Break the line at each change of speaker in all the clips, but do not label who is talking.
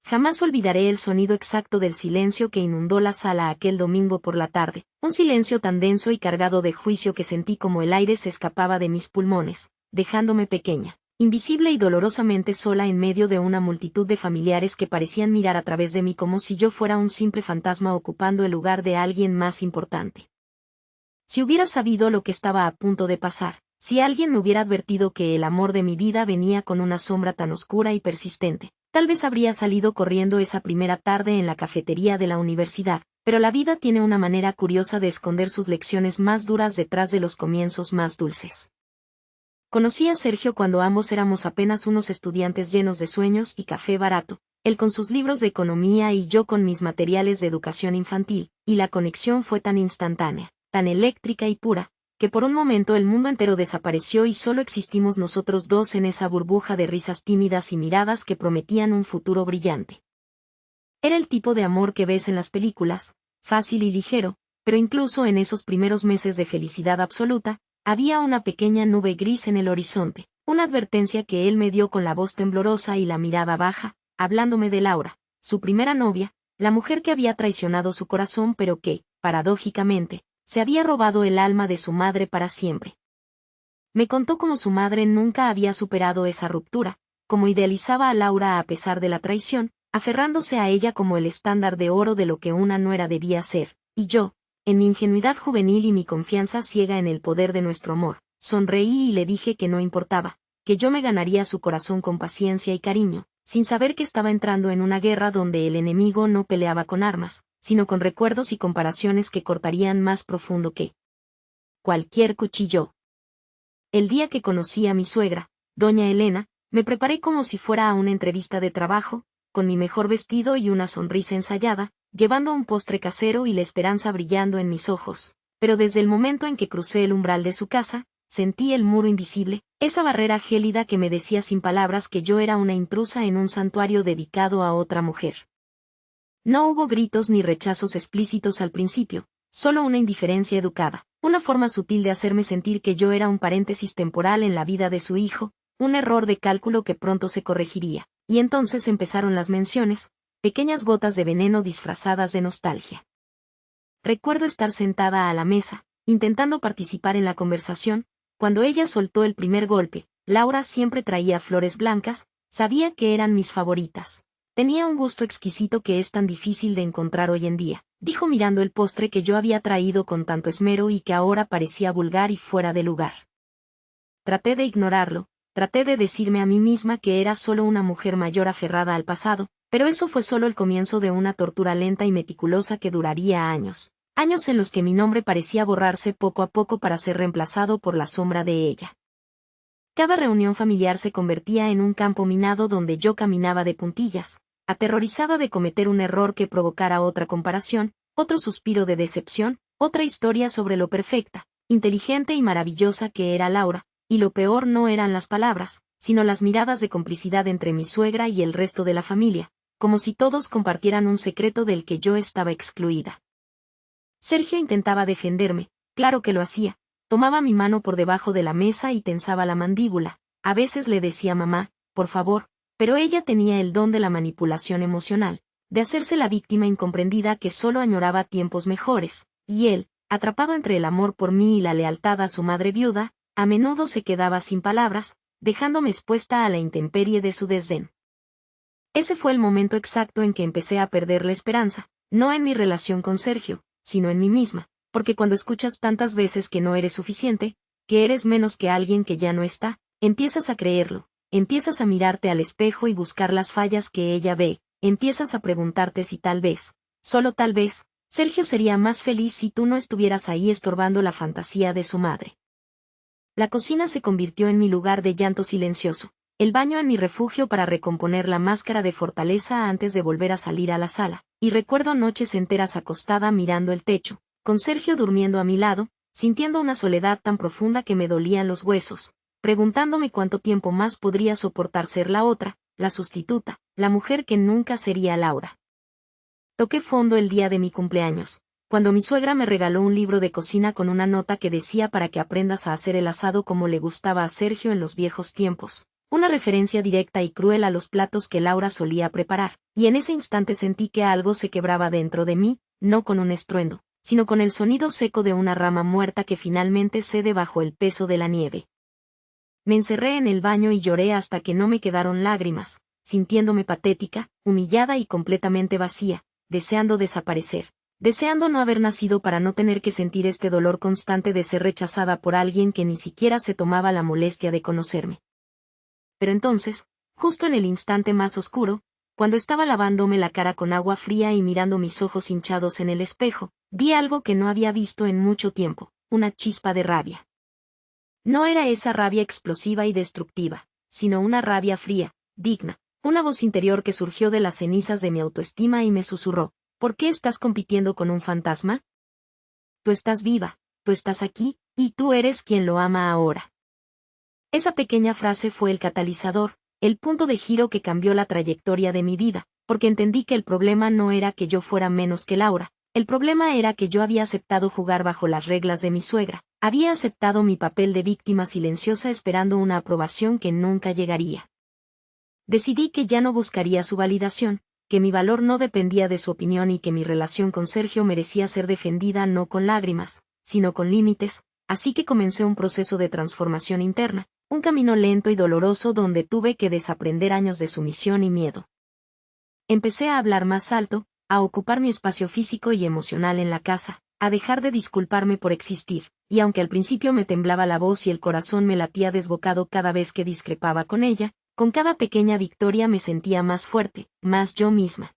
Jamás olvidaré el sonido exacto del silencio que inundó la sala aquel domingo por la tarde, un silencio tan denso y cargado de juicio que sentí como el aire se escapaba de mis pulmones, dejándome pequeña, invisible y dolorosamente sola en medio de una multitud de familiares que parecían mirar a través de mí como si yo fuera un simple fantasma ocupando el lugar de alguien más importante. Si hubiera sabido lo que estaba a punto de pasar, si alguien me hubiera advertido que el amor de mi vida venía con una sombra tan oscura y persistente, tal vez habría salido corriendo esa primera tarde en la cafetería de la universidad, pero la vida tiene una manera curiosa de esconder sus lecciones más duras detrás de los comienzos más dulces. Conocí a Sergio cuando ambos éramos apenas unos estudiantes llenos de sueños y café barato, él con sus libros de economía y yo con mis materiales de educación infantil, y la conexión fue tan instantánea, tan eléctrica y pura, que por un momento el mundo entero desapareció y solo existimos nosotros dos en esa burbuja de risas tímidas y miradas que prometían un futuro brillante. Era el tipo de amor que ves en las películas, fácil y ligero, pero incluso en esos primeros meses de felicidad absoluta, había una pequeña nube gris en el horizonte, una advertencia que él me dio con la voz temblorosa y la mirada baja, hablándome de Laura, su primera novia, la mujer que había traicionado su corazón pero que, paradójicamente, se había robado el alma de su madre para siempre. Me contó cómo su madre nunca había superado esa ruptura, cómo idealizaba a Laura a pesar de la traición, aferrándose a ella como el estándar de oro de lo que una nuera debía ser, y yo, en mi ingenuidad juvenil y mi confianza ciega en el poder de nuestro amor, sonreí y le dije que no importaba, que yo me ganaría su corazón con paciencia y cariño, sin saber que estaba entrando en una guerra donde el enemigo no peleaba con armas, sino con recuerdos y comparaciones que cortarían más profundo que cualquier cuchillo. El día que conocí a mi suegra, doña Elena, me preparé como si fuera a una entrevista de trabajo, con mi mejor vestido y una sonrisa ensayada, llevando un postre casero y la esperanza brillando en mis ojos, pero desde el momento en que crucé el umbral de su casa, sentí el muro invisible, esa barrera gélida que me decía sin palabras que yo era una intrusa en un santuario dedicado a otra mujer. No hubo gritos ni rechazos explícitos al principio, solo una indiferencia educada, una forma sutil de hacerme sentir que yo era un paréntesis temporal en la vida de su hijo, un error de cálculo que pronto se corregiría, y entonces empezaron las menciones, pequeñas gotas de veneno disfrazadas de nostalgia. Recuerdo estar sentada a la mesa, intentando participar en la conversación, cuando ella soltó el primer golpe. Laura siempre traía flores blancas, sabía que eran mis favoritas. Tenía un gusto exquisito que es tan difícil de encontrar hoy en día, dijo mirando el postre que yo había traído con tanto esmero y que ahora parecía vulgar y fuera de lugar. Traté de ignorarlo, traté de decirme a mí misma que era solo una mujer mayor aferrada al pasado, pero eso fue solo el comienzo de una tortura lenta y meticulosa que duraría años. Años en los que mi nombre parecía borrarse poco a poco para ser reemplazado por la sombra de ella. Cada reunión familiar se convertía en un campo minado donde yo caminaba de puntillas, aterrorizada de cometer un error que provocara otra comparación, otro suspiro de decepción, otra historia sobre lo perfecta, inteligente y maravillosa que era Laura, y lo peor no eran las palabras, sino las miradas de complicidad entre mi suegra y el resto de la familia, como si todos compartieran un secreto del que yo estaba excluida. Sergio intentaba defenderme, claro que lo hacía. Tomaba mi mano por debajo de la mesa y tensaba la mandíbula. A veces le decía mamá, por favor, pero ella tenía el don de la manipulación emocional, de hacerse la víctima incomprendida que solo añoraba tiempos mejores, y él, atrapado entre el amor por mí y la lealtad a su madre viuda, a menudo se quedaba sin palabras, dejándome expuesta a la intemperie de su desdén. Ese fue el momento exacto en que empecé a perder la esperanza, no en mi relación con Sergio, sino en mí misma. Porque cuando escuchas tantas veces que no eres suficiente, que eres menos que alguien que ya no está, empiezas a creerlo, empiezas a mirarte al espejo y buscar las fallas que ella ve, empiezas a preguntarte si tal vez, solo tal vez, Sergio sería más feliz si tú no estuvieras ahí estorbando la fantasía de su madre. La cocina se convirtió en mi lugar de llanto silencioso, el baño en mi refugio para recomponer la máscara de fortaleza antes de volver a salir a la sala, y recuerdo noches enteras acostada mirando el techo, con Sergio durmiendo a mi lado, sintiendo una soledad tan profunda que me dolían los huesos, preguntándome cuánto tiempo más podría soportar ser la otra, la sustituta, la mujer que nunca sería Laura. Toqué fondo el día de mi cumpleaños, cuando mi suegra me regaló un libro de cocina con una nota que decía para que aprendas a hacer el asado como le gustaba a Sergio en los viejos tiempos, una referencia directa y cruel a los platos que Laura solía preparar, y en ese instante sentí que algo se quebraba dentro de mí, no con un estruendo, sino con el sonido seco de una rama muerta que finalmente cede bajo el peso de la nieve. Me encerré en el baño y lloré hasta que no me quedaron lágrimas, sintiéndome patética, humillada y completamente vacía, deseando desaparecer, deseando no haber nacido para no tener que sentir este dolor constante de ser rechazada por alguien que ni siquiera se tomaba la molestia de conocerme. Pero entonces, justo en el instante más oscuro, cuando estaba lavándome la cara con agua fría y mirando mis ojos hinchados en el espejo, vi algo que no había visto en mucho tiempo, una chispa de rabia. No era esa rabia explosiva y destructiva, sino una rabia fría, digna, una voz interior que surgió de las cenizas de mi autoestima y me susurró: ¿por qué estás compitiendo con un fantasma? Tú estás viva, tú estás aquí, y tú eres quien lo ama ahora. Esa pequeña frase fue el catalizador, el punto de giro que cambió la trayectoria de mi vida, porque entendí que el problema no era que yo fuera menos que Laura, el problema era que yo había aceptado jugar bajo las reglas de mi suegra, había aceptado mi papel de víctima silenciosa esperando una aprobación que nunca llegaría. Decidí que ya no buscaría su validación, que mi valor no dependía de su opinión y que mi relación con Sergio merecía ser defendida no con lágrimas, sino con límites, así que comencé un proceso de transformación interna, un camino lento y doloroso donde tuve que desaprender años de sumisión y miedo. Empecé a hablar más alto, a ocupar mi espacio físico y emocional en la casa, a dejar de disculparme por existir, y aunque al principio me temblaba la voz y el corazón me latía desbocado cada vez que discrepaba con ella, con cada pequeña victoria me sentía más fuerte, más yo misma.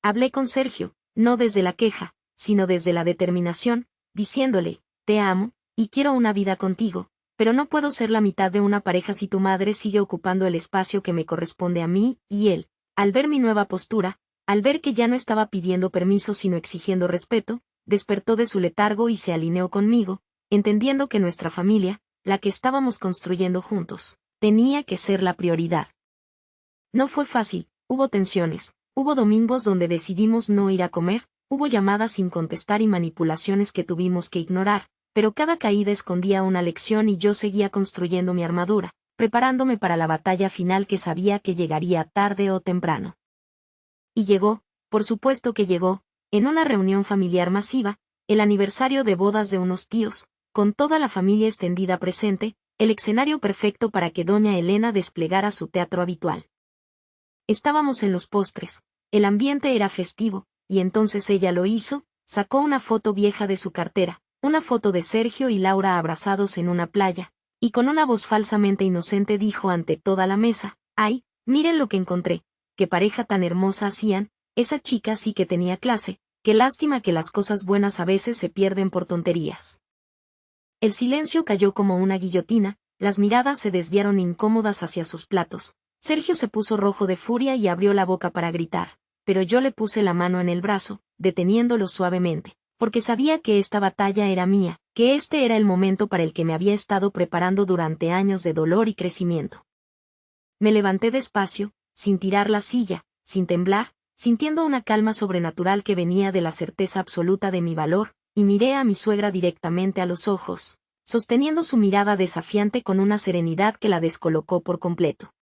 Hablé con Sergio, no desde la queja, sino desde la determinación, diciéndole: te amo, y quiero una vida contigo, pero no puedo ser la mitad de una pareja si tu madre sigue ocupando el espacio que me corresponde a mí, y él, al ver mi nueva postura, al ver que ya no estaba pidiendo permiso sino exigiendo respeto, despertó de su letargo y se alineó conmigo, entendiendo que nuestra familia, la que estábamos construyendo juntos, tenía que ser la prioridad. No fue fácil, hubo tensiones, hubo domingos donde decidimos no ir a comer, hubo llamadas sin contestar y manipulaciones que tuvimos que ignorar, pero cada caída escondía una lección y yo seguía construyendo mi armadura, preparándome para la batalla final que sabía que llegaría tarde o temprano. Y llegó, por supuesto que llegó, en una reunión familiar masiva, el aniversario de bodas de unos tíos, con toda la familia extendida presente, el escenario perfecto para que doña Elena desplegara su teatro habitual. Estábamos en los postres, el ambiente era festivo, y entonces ella lo hizo, sacó una foto vieja de su cartera, una foto de Sergio y Laura abrazados en una playa, y con una voz falsamente inocente dijo ante toda la mesa: ¡ay, miren lo que encontré! ¡Qué pareja tan hermosa hacían! Esa chica sí que tenía clase, qué lástima que las cosas buenas a veces se pierden por tonterías. El silencio cayó como una guillotina, las miradas se desviaron incómodas hacia sus platos. Sergio se puso rojo de furia y abrió la boca para gritar, pero yo le puse la mano en el brazo, deteniéndolo suavemente, porque sabía que esta batalla era mía, que este era el momento para el que me había estado preparando durante años de dolor y crecimiento. Me levanté despacio, sin tirar la silla, sin temblar, sintiendo una calma sobrenatural que venía de la certeza absoluta de mi valor, y miré a mi suegra directamente a los ojos, sosteniendo su mirada desafiante con una serenidad que la descolocó por completo.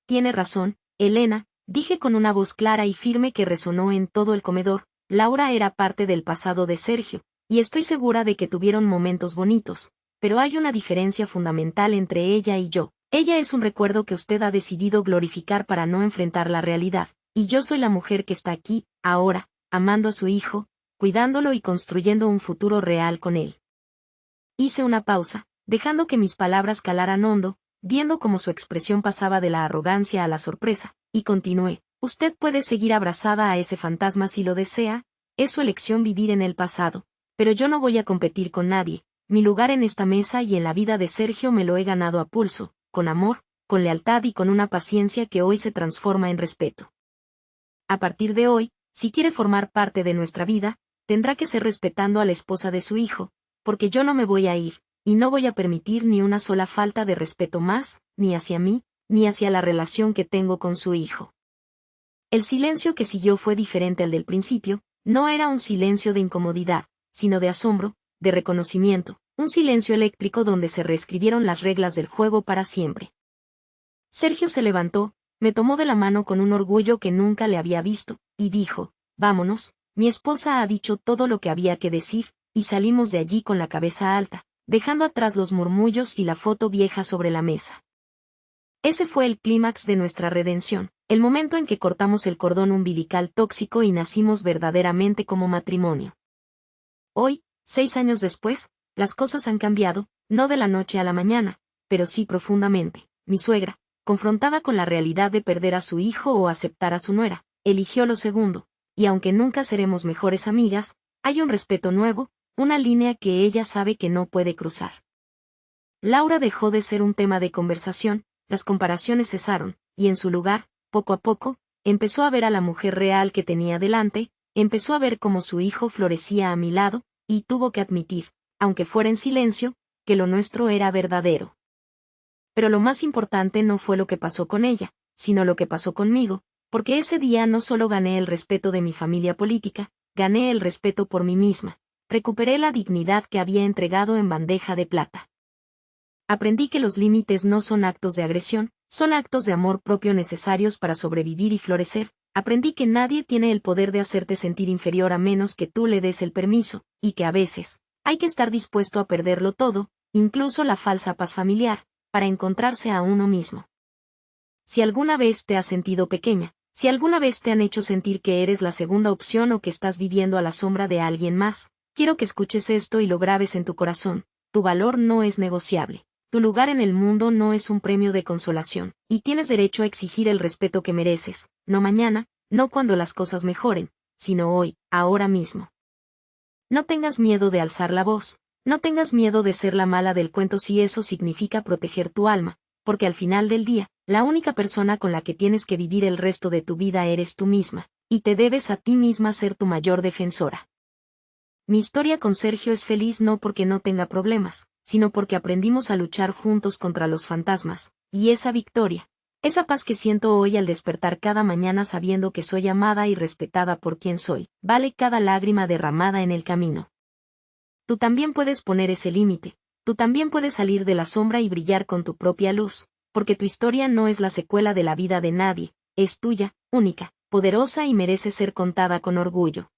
Tiene razón, Elena, dije con una voz clara y firme que resonó en todo el comedor. Laura era parte del pasado de Sergio, y estoy segura de que tuvieron momentos bonitos, pero hay una diferencia fundamental entre ella y yo. Ella es un recuerdo que usted ha decidido glorificar para no enfrentar la realidad, y yo soy la mujer que está aquí, ahora, amando a su hijo, cuidándolo y construyendo un futuro real con él. Hice una pausa, dejando que mis palabras calaran hondo, viendo cómo su expresión pasaba de la arrogancia a la sorpresa, y continué: usted puede seguir abrazada a ese fantasma si lo desea, es su elección vivir en el pasado, pero yo no voy a competir con nadie, mi lugar en esta mesa y en la vida de Sergio me lo he ganado a pulso, con amor, con lealtad y con una paciencia que hoy se transforma en respeto. A partir de hoy, si quiere formar parte de nuestra vida, tendrá que ser respetando a la esposa de su hijo, porque yo no me voy a ir, y no voy a permitir ni una sola falta de respeto más, ni hacia mí, ni hacia la relación que tengo con su hijo. El silencio que siguió fue diferente al del principio, no era un silencio de incomodidad, sino de asombro, de reconocimiento, un silencio eléctrico donde se reescribieron las reglas del juego para siempre. Sergio se levantó, me tomó de la mano con un orgullo que nunca le había visto, y dijo, vámonos, mi esposa ha dicho todo lo que había que decir, y salimos de allí con la cabeza alta, dejando atrás los murmullos y la foto vieja sobre la mesa. Ese fue el clímax de nuestra redención, el momento en que cortamos el cordón umbilical tóxico y nacimos verdaderamente como matrimonio. Hoy, 6 años después, las cosas han cambiado, no de la noche a la mañana, pero sí profundamente. Mi suegra, confrontada con la realidad de perder a su hijo o aceptar a su nuera, eligió lo segundo, y aunque nunca seremos mejores amigas, hay un respeto nuevo, una línea que ella sabe que no puede cruzar. Laura dejó de ser un tema de conversación, las comparaciones cesaron, y en su lugar, poco a poco, empezó a ver a la mujer real que tenía delante, empezó a ver cómo su hijo florecía a mi lado, y tuvo que admitir, aunque fuera en silencio, que lo nuestro era verdadero. Pero lo más importante no fue lo que pasó con ella, sino lo que pasó conmigo, porque ese día no solo gané el respeto de mi familia política, gané el respeto por mí misma, recuperé la dignidad que había entregado en bandeja de plata. Aprendí que los límites no son actos de agresión, son actos de amor propio necesarios para sobrevivir y florecer. Aprendí que nadie tiene el poder de hacerte sentir inferior a menos que tú le des el permiso, y que a veces, hay que estar dispuesto a perderlo todo, incluso la falsa paz familiar, para encontrarse a uno mismo. Si alguna vez te has sentido pequeña, si alguna vez te han hecho sentir que eres la segunda opción o que estás viviendo a la sombra de alguien más, quiero que escuches esto y lo grabes en tu corazón. Tu valor no es negociable. Tu lugar en el mundo no es un premio de consolación, y tienes derecho a exigir el respeto que mereces, no mañana, no cuando las cosas mejoren, sino hoy, ahora mismo. No tengas miedo de alzar la voz, no tengas miedo de ser la mala del cuento si eso significa proteger tu alma, porque al final del día, la única persona con la que tienes que vivir el resto de tu vida eres tú misma, y te debes a ti misma ser tu mayor defensora. Mi historia con Sergio es feliz no porque no tenga problemas, sino porque aprendimos a luchar juntos contra los fantasmas, y esa victoria, esa paz que siento hoy al despertar cada mañana sabiendo que soy amada y respetada por quien soy, vale cada lágrima derramada en el camino. Tú también puedes poner ese límite, tú también puedes salir de la sombra y brillar con tu propia luz, porque tu historia no es la secuela de la vida de nadie, es tuya, única, poderosa y merece ser contada con orgullo.